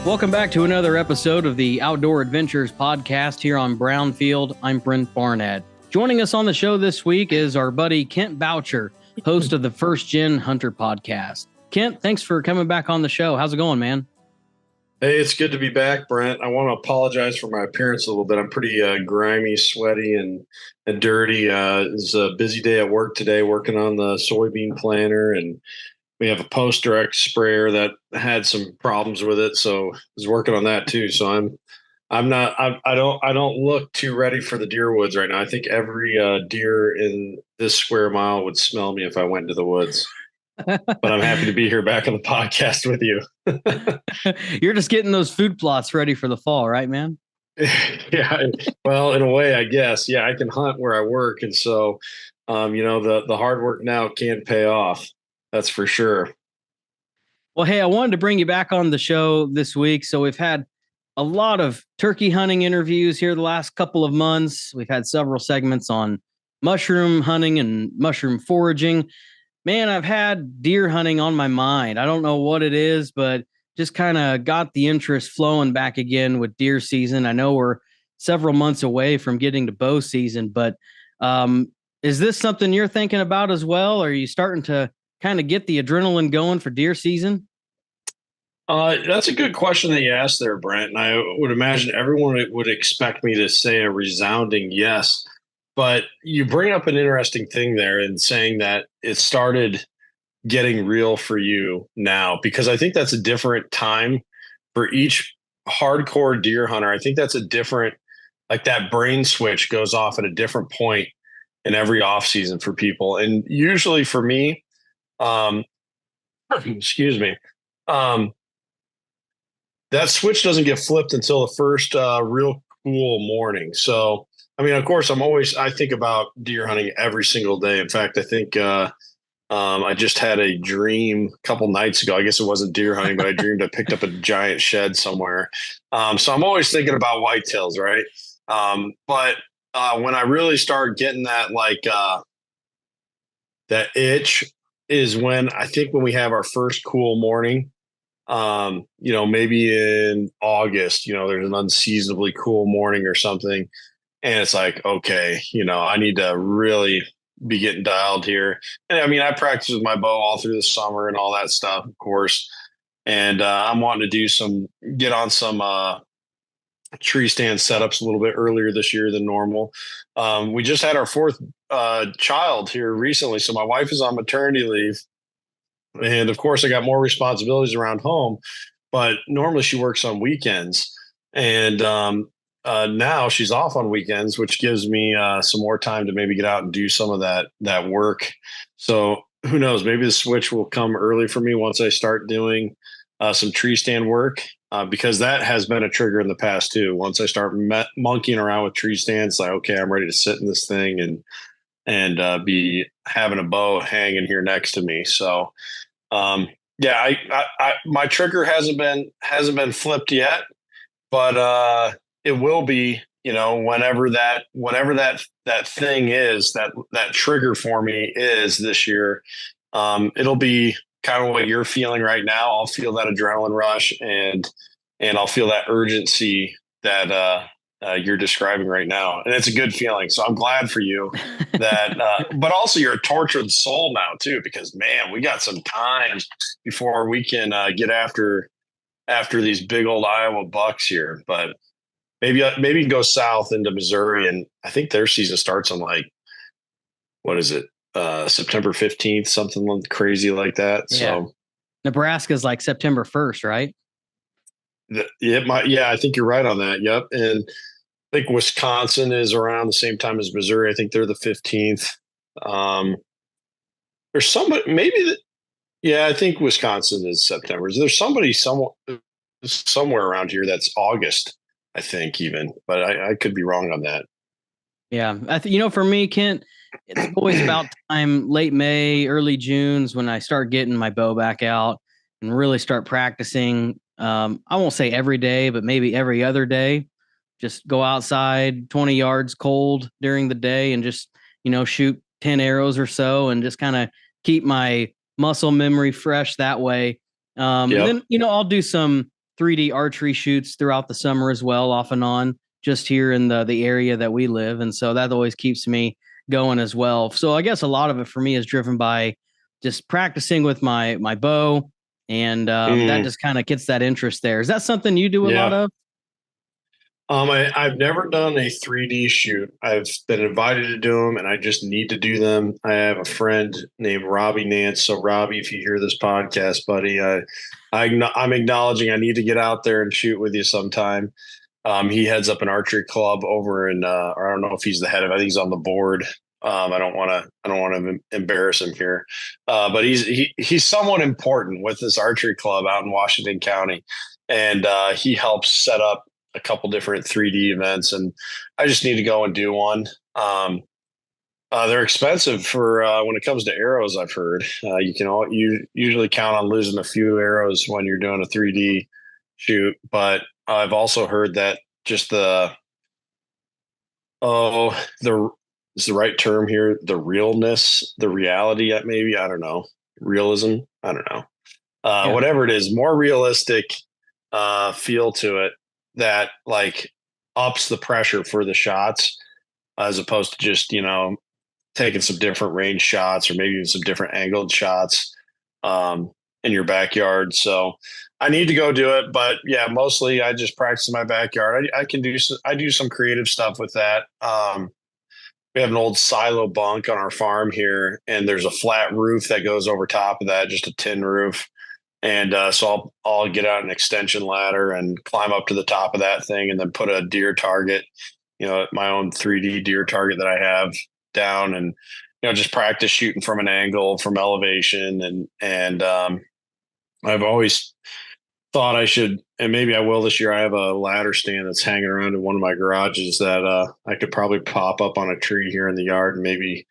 Welcome back to another episode of the Outdoor Adventures podcast here on Brownfield. I'm Brent Barnett. Joining us on the show this week is our buddy Kent Boucher, host of the First Gen Hunter podcast. Kent, thanks for coming back on the show. How's it going, man? Hey, it's good to be back, Brent. I want to apologize for my appearance a little bit. I'm pretty grimy, sweaty, and dirty. It's a busy day at work today, working on the soybean planter, and we have a post-direct sprayer that had some problems with it, so I was working on that too. So I don't look too ready for the deer woods right now. I think every deer in this square mile would smell me if I went into the woods. But I'm happy to be here back on the podcast with you. You're just getting those food plots ready for the fall, right, man? Yeah. Well, in a way, I guess. Yeah, I can hunt where I work. And so, the hard work now can pay off. That's for sure. Well, hey, I wanted to bring you back on the show this week. So we've had a lot of turkey hunting interviews here the last couple of months. We've had several segments on mushroom hunting and mushroom foraging. Man, I've had deer hunting on my mind. I don't know what it is, but just kind of got the interest flowing back again with deer season. I know we're several months away from getting to bow season, but is this something you're thinking about as well? Are you starting to kind of get the adrenaline going for deer season? That's a good question that you asked there, Brent. And I would imagine everyone would expect me to say a resounding yes. But you bring up an interesting thing there in saying that it started getting real for you now, because I think that's a different time for each hardcore deer hunter. I think that's a different, like that brain switch goes off at a different point in every off season for people. And usually for me, excuse me, that switch doesn't get flipped until the first real cool morning. So, I mean, of course, I think about deer hunting every single day. In fact, I think I just had a dream a couple nights ago. I guess it wasn't deer hunting, but I dreamed I picked up a giant shed somewhere. So I'm always thinking about whitetails, right? But when I really start getting that that itch is when I think when we have our first cool morning. Maybe in August, there's an unseasonably cool morning or something. And it's like, okay, I need to really be getting dialed here. And I mean, I practice with my bow all through the summer and all that stuff, of course. And I'm wanting to get on some tree stand setups a little bit earlier this year than normal. We just had our fourth child here recently. So my wife is on maternity leave. And of course, I got more responsibilities around home, but normally she works on weekends. And now she's off on weekends, which gives me some more time to maybe get out and do some of that work. So who knows? Maybe the switch will come early for me once I start doing some tree stand work, because that has been a trigger in the past too. Once I start monkeying around with tree stands, like, okay, I'm ready to sit in this thing and be having a bow hanging here next to me. So, my trigger hasn't been flipped yet, but it will be, whatever that thing is, that trigger for me is this year. It'll be kind of what you're feeling right now. I'll feel that adrenaline rush and I'll feel that urgency that you're describing right now. And it's a good feeling. So I'm glad for you that, but also you're a tortured soul now too, because man, we got some time before we can get after these big old Iowa bucks here. But maybe go south into Missouri. And I think their season starts on what is it? September 15th, something crazy like that. Yeah. So Nebraska's like September 1st, right? I think you're right on that. Yep. And I think Wisconsin is around the same time as Missouri. I think they're the 15th. There's somebody I think Wisconsin is September. There's somebody somewhere around here that's August, I think even, but I could be wrong on that. Yeah. For me, Kent, it's always about time, late May, early June's when I start getting my bow back out and really start practicing. I won't say every day, but maybe every other day. Just go outside 20 yards cold during the day and just, shoot 10 arrows or so and just kind of keep my muscle memory fresh that way. And then, I'll do some 3D archery shoots throughout the summer as well, off and on, just here in the area that we live. And so that always keeps me going as well. So I guess a lot of it for me is driven by just practicing with my bow. And that just kind of gets that interest there. Is that something you do a lot of? I've never done a 3D shoot. I've been invited to do them, and I just need to do them. I have a friend named Robbie Nance. So, Robbie, if you hear this podcast, buddy, I'm acknowledging I need to get out there and shoot with you sometime. He heads up an archery club over in, or I don't know if he's the head of it. I think he's on the board. I don't want to embarrass him here, but he's somewhat important with this archery club out in Washington County, and he helps set up a couple different 3D events, and I just need to go and do one. They're expensive for when it comes to arrows. I've heard you usually count on losing a few arrows when you're doing a 3D shoot, but I've also heard that just is the right term here, the realness, the reality, maybe, I don't know, realism, I don't know, whatever it is, more realistic feel to it that like ups the pressure for the shots, as opposed to just taking some different range shots or maybe even some different angled shots in your backyard. So I need to go do it, but yeah, mostly I just practice in my backyard. I do some creative stuff with that. We have an old silo bunk on our farm here, and there's a flat roof that goes over top of that, just a tin roof. And so I'll get out an extension ladder and climb up to the top of that thing, and then put a deer target, my own 3D deer target that I have down, and just practice shooting from an angle, from elevation, and I've always thought I should, and maybe I will this year. I have a ladder stand that's hanging around in one of my garages that I could probably pop up on a tree here in the yard and maybe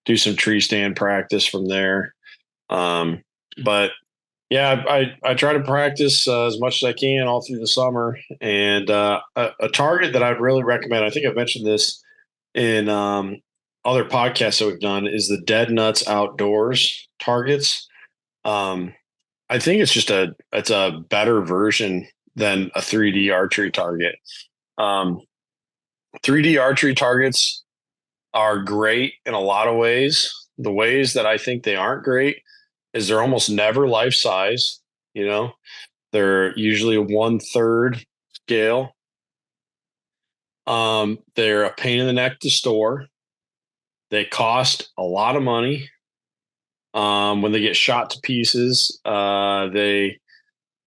do some tree stand practice from there. But yeah, I try to practice as much as I can all through the summer. And a target that I'd really recommend, I think I've mentioned this in other podcasts that we've done, is the Dead Nuts Outdoors targets. I think it's a better version than a 3D archery target. 3D archery targets are great in a lot of ways. The ways that I think they aren't great is they're almost never life size. They're usually a 1/3 scale. They're a pain in the neck to store. They cost a lot of money. When they get shot to pieces, they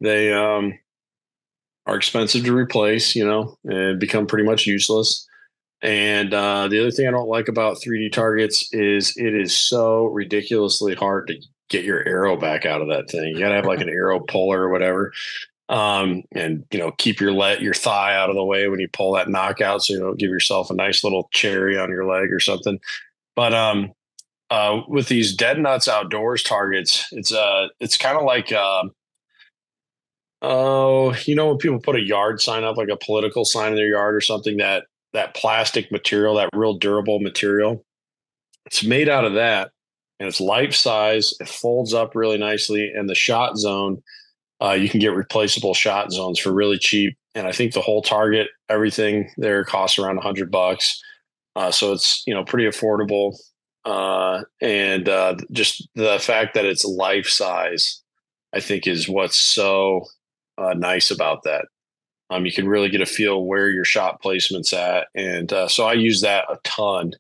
are expensive to replace, and become pretty much useless. And the other thing I don't like about 3D targets is it is so ridiculously hard to get your arrow back out of that thing. You got to have like an arrow puller or whatever. And keep your thigh out of the way when you pull that knockout, so you don't give yourself a nice little cherry on your leg or something. But with these Dead Nuts Outdoors targets, it's kind of like when people put a yard sign up, like a political sign in their yard or something, that plastic material, that real durable material, it's made out of that, and it's life size. It folds up really nicely, and the shot zone, you can get replaceable shot zones for really cheap. And I think the whole target, everything there, costs around $100. So it's pretty affordable. And just the fact that it's life size, I think, is what's so nice about that. You can really get a feel where your shot placement's at. And so I use that a ton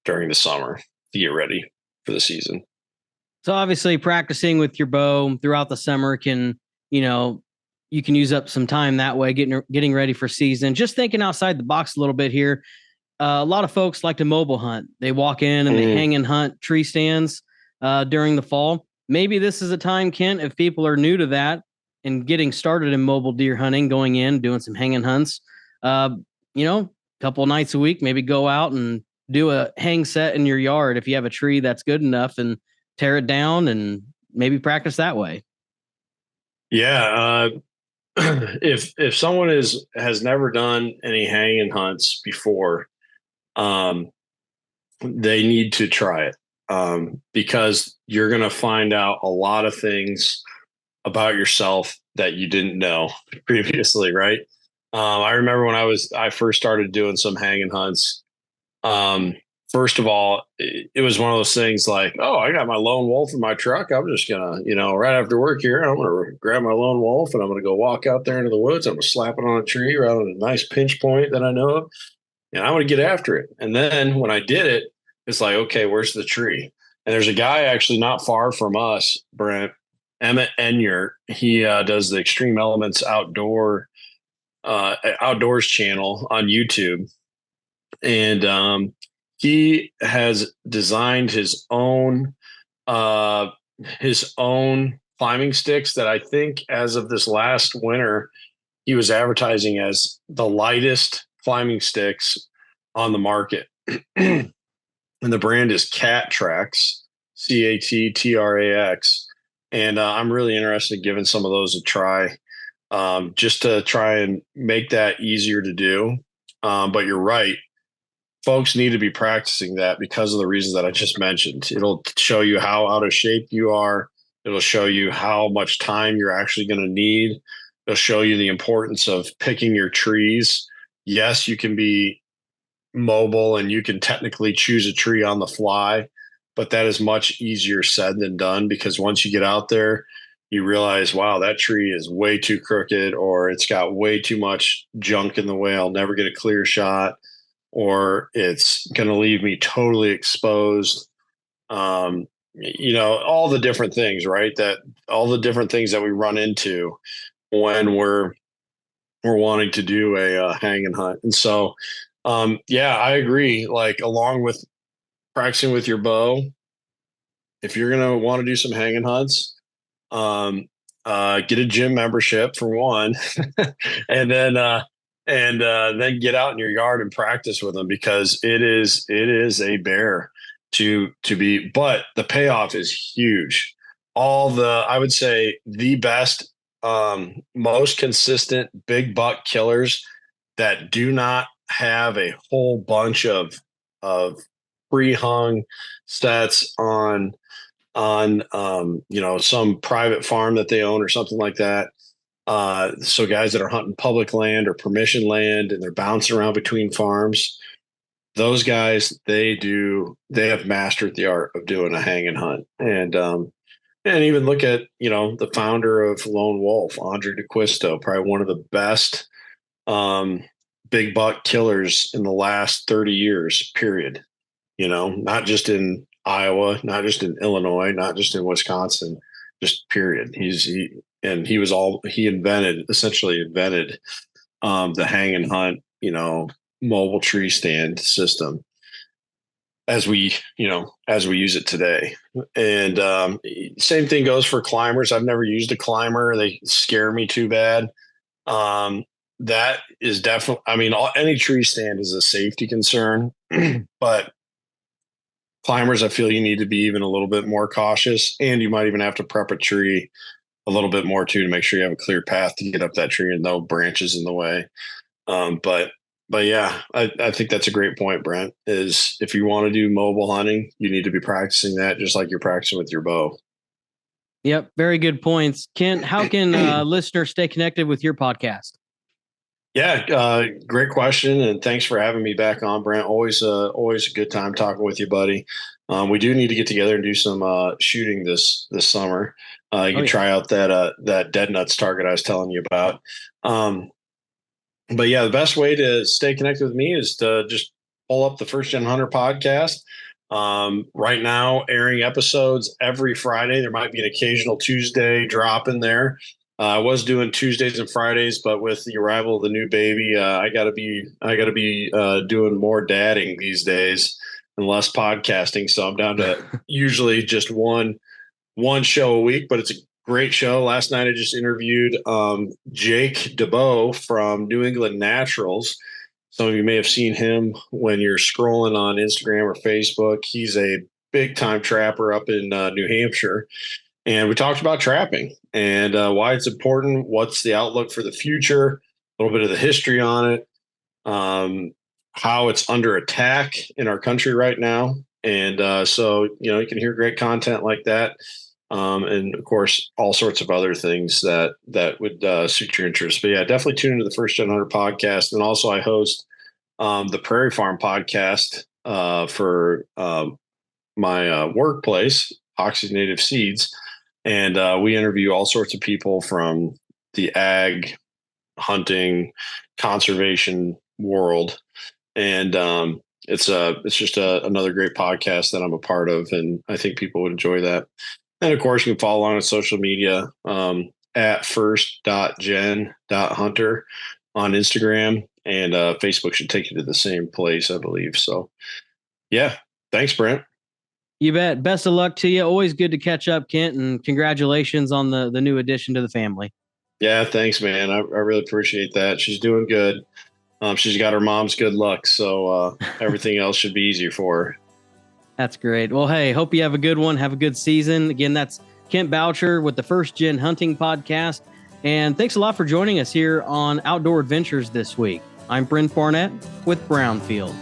during the summer to get ready for the season. So obviously practicing with your bow throughout the summer can, you can use up some time that way, getting ready for season. Just thinking outside the box a little bit here. A lot of folks like to mobile hunt. They walk in and they hang and hunt tree stands during the fall. Maybe this is a time, Kent, if people are new to that and getting started in mobile deer hunting, going in, doing some hanging hunts, a couple of nights a week, maybe go out and do a hang set in your yard if you have a tree that's good enough, and tear it down and maybe practice that way. Yeah. If someone has never done any hanging hunts before, they need to try it, because you're going to find out a lot of things about yourself that you didn't know previously, right? I remember when I first started doing some hanging hunts. Um, First of all, it was one of those things like, oh, I got my lone wolf in my truck. I'm just gonna, right after work here, I'm gonna grab my lone wolf and I'm gonna go walk out there into the woods. I'm gonna slap it on a tree right on a nice pinch point that I know of, and I'm gonna get after it. And then when I did it, it's like, okay, where's the tree? And there's a guy actually not far from us, Brent, Emmett Enyart. He does the Extreme Elements Outdoors channel on YouTube, and he has designed uh, his own climbing sticks that I think, as of this last winter, he was advertising as the lightest climbing sticks on the market. And the brand is Cat Trax, CATTRAX. And I'm really interested in giving some of those a try, just to try and make that easier to do. But you're right. Folks need to be practicing that because of the reasons that I just mentioned. It'll show you how out of shape you are. It'll show you how much time you're actually going to need. It'll show you the importance of picking your trees. Yes, you can be mobile and you can technically choose a tree on the fly, but that is much easier said than done, because once you get out there, you realize, wow, that tree is way too crooked, or it's got way too much junk in the way. I'll never get a clear shot, or it's going to leave me totally exposed. All the different things, right? That all the different things that we run into when we're wanting to do a hang and hunt. And so, yeah, I agree. Like, along with practicing with your bow, if you're going to want to do some hang and hunts, get a gym membership for one, and then get out in your yard and practice with them, because it is a bear to be, but the payoff is huge. I would say the best, most consistent big buck killers that do not have a whole bunch of pre-hung sets on some private farm that they own or something like that. So guys that are hunting public land or permission land and they're bouncing around between farms, those guys, they have mastered the art of doing a hang and hunt. And even look at, the founder of Lone Wolf, Andre DeQuisto, probably one of the best big buck killers in the last 30 years, period. Not just in Iowa, not just in Illinois, not just in Wisconsin, just period. He essentially invented the hang and hunt, mobile tree stand system as we use it today. And same thing goes for climbers. I've never used a climber. They scare me too bad. That is definitely, any tree stand is a safety concern, but climbers, I feel you need to be even a little bit more cautious, and you might even have to prep a tree a little bit more too, to make sure you have a clear path to get up that tree and no branches in the way. But yeah, I think that's a great point, Brent, is if you want to do mobile hunting, you need to be practicing that just like you're practicing with your bow. Yep. Very good points. Kent, how can listeners stay connected with your podcast? Yeah, great question, and thanks for having me back on, Brent. Always a good time talking with you, buddy. We do need to get together and do some shooting this summer. You can try out that dead nuts target I was telling you about. But yeah, the best way to stay connected with me is to just pull up the First Gen Hunter podcast. Right now, airing episodes every Friday. There might be an occasional Tuesday drop in there. I was doing Tuesdays and Fridays, but with the arrival of the new baby, I gotta be doing more dadding these days and less podcasting. So I'm down to usually just one show a week, but it's a great show. Last night I just interviewed Jake DeBow from New England Naturals. Some of you may have seen him when you're scrolling on Instagram or Facebook. He's a big time trapper up in New Hampshire. And we talked about trapping and why it's important, what's the outlook for the future, a little bit of the history on it, how it's under attack in our country right now. And so, you can hear great content like that and of course, all sorts of other things that would suit your interest. But yeah, definitely tune into the First Gen Hunter podcast. And also, I host the Prairie Farm podcast for my workplace, Oxy Native Seeds, and we interview all sorts of people from the ag, hunting, conservation world, and it's just another great podcast that I'm a part of, and I think people would enjoy that. And of course, you can follow along on social media at first.gen.hunter on Instagram, and Facebook should take you to the same place, I believe. So, yeah, thanks, Brent. You bet. Best of luck to you. Always good to catch up, Kent, and congratulations on the new addition to the family. Yeah, thanks, man. I really appreciate that. She's doing good. She's got her mom's good luck, so everything else should be easier for her. That's great. Well, hey, hope you have a good one. Have a good season. Again, that's Kent Boucher with the First Gen Hunting Podcast. And thanks a lot for joining us here on Outdoor Adventures this week. I'm Brent Barnett with Brownfield.